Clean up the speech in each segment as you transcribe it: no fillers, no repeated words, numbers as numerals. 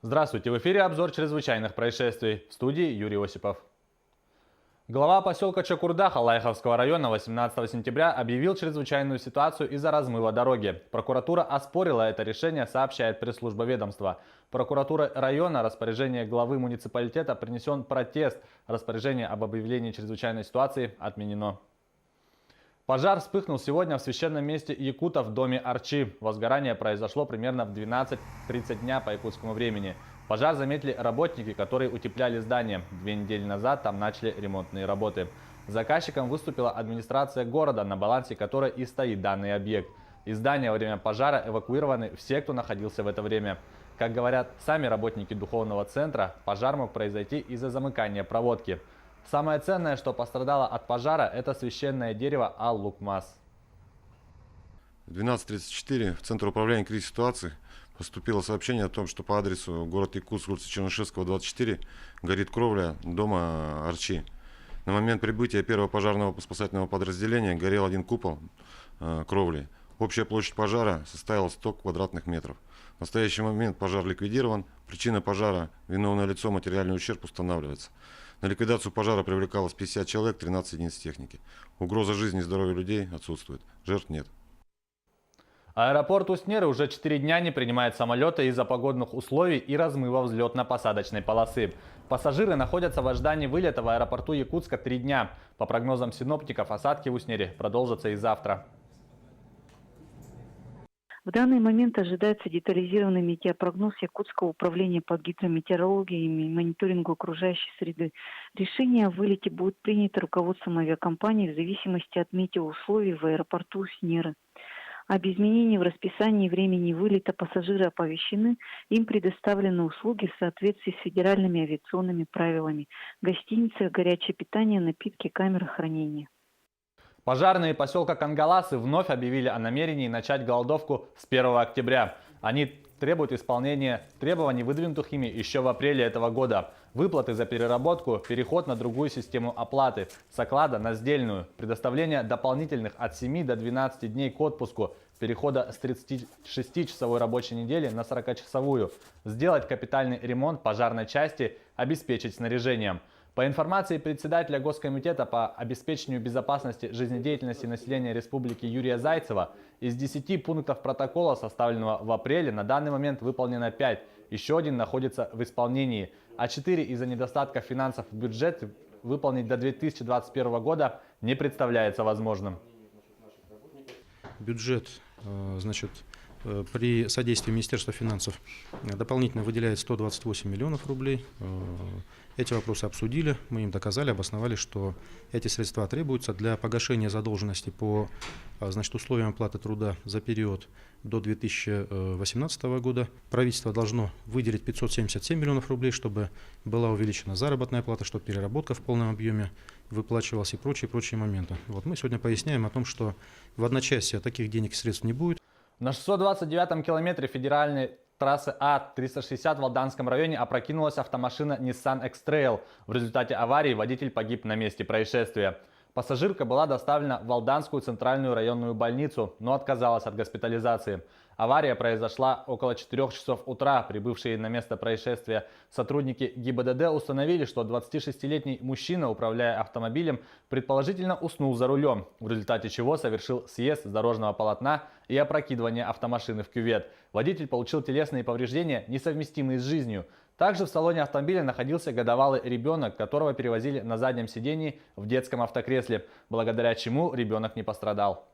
Здравствуйте, в эфире обзор чрезвычайных происшествий. В студии Юрий Осипов. Глава поселка Чакурдах Алайховского района 18 сентября объявил чрезвычайную ситуацию из-за размыва дороги. Прокуратура оспорила это решение, сообщает пресс-служба ведомства. Прокуратура района распоряжение главы муниципалитета принесен протест. Распоряжение об объявлении чрезвычайной ситуации отменено. Пожар вспыхнул сегодня в священном месте якутов в доме Арчи. Возгорание произошло примерно в 12:30 дня по якутскому времени. Пожар заметили работники, которые утепляли здание. 2 недели назад там начали ремонтные работы. Заказчиком выступила администрация города, на балансе которой и стоит данный объект. Из здания во время пожара эвакуированы все, кто находился в это время. Как говорят сами работники духовного центра, пожар мог произойти из-за замыкания проводки. Самое ценное, что пострадало от пожара, это священное дерево Ал-Лукмас. В 12:34 в Центр управления кризисной ситуации поступило сообщение о том, что по адресу город Якутск, улица Чернышевского, 24, горит кровля дома Арчи. На момент прибытия первого пожарного спасательного подразделения горел один купол кровли. Общая площадь пожара составила 100 квадратных метров. В настоящий момент пожар ликвидирован. Причина пожара, виновное лицо, материальный ущерб устанавливается. На ликвидацию пожара привлекалось 50 человек, 13 единиц техники. Угроза жизни и здоровья людей отсутствует. Жертв нет. Аэропорт Уснеры уже 4 дня не принимает самолеты из-за погодных условий и размыва взлетно-посадочной полосы. Пассажиры находятся в ожидании вылета в аэропорту Якутска 3 дня. По прогнозам синоптиков, осадки в Уснере продолжатся и завтра. В данный момент ожидается детализированный метеопрогноз Якутского управления по гидрометеорологии и мониторингу окружающей среды. Решение о вылете будет принято руководством авиакомпании в зависимости от метеоусловий в аэропорту Уснеры. Об изменении в расписании времени вылета пассажиры оповещены, им предоставлены услуги в соответствии с федеральными авиационными правилами. Гостиница, горячее питание, напитки, камеры хранения. Пожарные поселка Кангаласы вновь объявили о намерении начать голодовку с 1 октября. Они требуют исполнения требований, выдвинутых ими еще в апреле этого года. Выплаты за переработку, переход на другую систему оплаты, с оклада на сдельную, предоставление дополнительных от 7 до 12 дней к отпуску, перехода с 36-часовой рабочей недели на 40-часовую, сделать капитальный ремонт пожарной части, обеспечить снаряжением. По информации председателя Госкомитета по обеспечению безопасности жизнедеятельности населения Республики Юрия Зайцева, из 10 пунктов протокола, составленного в апреле, на данный момент выполнено 5, еще один находится в исполнении, а 4 из-за недостатка финансов в бюджет выполнить до 2021 года не представляется возможным. Бюджет, при содействии Министерства финансов дополнительно выделяет 128 миллионов рублей. Эти вопросы обсудили, мы им доказали, обосновали, что эти средства требуются для погашения задолженности по условиям оплаты труда за период до 2018 года. Правительство должно выделить 577 миллионов рублей, чтобы была увеличена заработная плата, чтобы переработка в полном объеме выплачивалась и прочие моменты. Мы сегодня поясняем о том, что в одночасье таких денег и средств не будет. На 629-м километре федеральной трассы А-360 в Алданском районе опрокинулась автомашина Nissan X-Trail. В результате аварии водитель погиб на месте происшествия. Пассажирка была доставлена в Алданскую центральную районную больницу, но отказалась от госпитализации. Авария произошла около 4 часов утра. Прибывшие на место происшествия сотрудники ГИБДД установили, что 26-летний мужчина, управляя автомобилем, предположительно уснул за рулем, в результате чего совершил съезд с дорожного полотна и опрокидывание автомашины в кювет. Водитель получил телесные повреждения, несовместимые с жизнью. Также в салоне автомобиля находился годовалый ребенок, которого перевозили на заднем сидении в детском автокресле, благодаря чему ребенок не пострадал.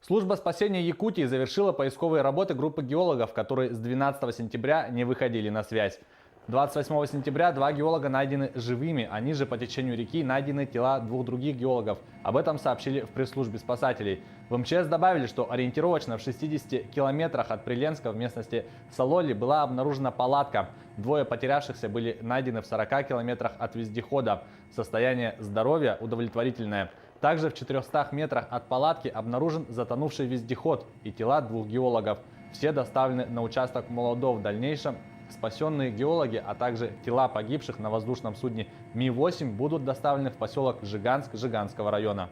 Служба спасения Якутии завершила поисковые работы группы геологов, которые с 12 сентября не выходили на связь. 28 сентября 2 геолога найдены живыми, а ниже по течению реки найдены тела 2 других геологов. Об этом сообщили в пресс-службе спасателей. В МЧС добавили, что ориентировочно в 60 километрах от Приленска в местности Сололи была обнаружена палатка. 2 потерявшихся были найдены в 40 километрах от вездехода. Состояние здоровья удовлетворительное. Также в 400 метрах от палатки обнаружен затонувший вездеход и тела 2 геологов. Все доставлены на участок Молодов. В дальнейшем спасенные геологи, а также тела погибших на воздушном судне Ми-8 будут доставлены в поселок Жиганск Жиганского района.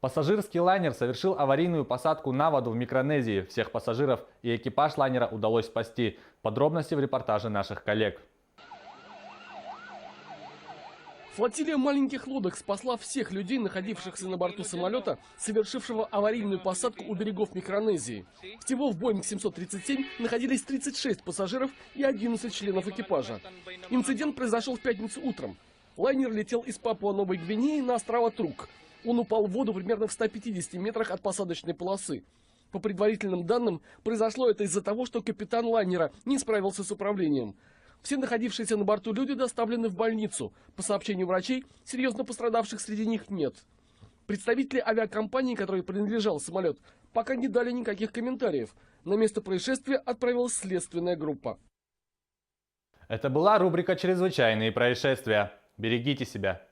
Пассажирский лайнер совершил аварийную посадку на воду в Микронезии. Всех пассажиров и экипаж лайнера удалось спасти. Подробности в репортаже наших коллег. Флотилия маленьких лодок спасла всех людей, находившихся на борту самолета, совершившего аварийную посадку у берегов Микронезии. Всего в Boeing 737 находились 36 пассажиров и 11 членов экипажа. Инцидент произошел в пятницу утром. Лайнер летел из Папуа-Новой Гвинеи на острова Трук. Он упал в воду примерно в 150 метрах от посадочной полосы. По предварительным данным, произошло это из-за того, что капитан лайнера не справился с управлением. Все находившиеся на борту люди доставлены в больницу. По сообщению врачей, серьезно пострадавших среди них нет. Представители авиакомпании, которой принадлежал самолет, пока не дали никаких комментариев. На место происшествия отправилась следственная группа. Это была рубрика «Чрезвычайные происшествия». Берегите себя.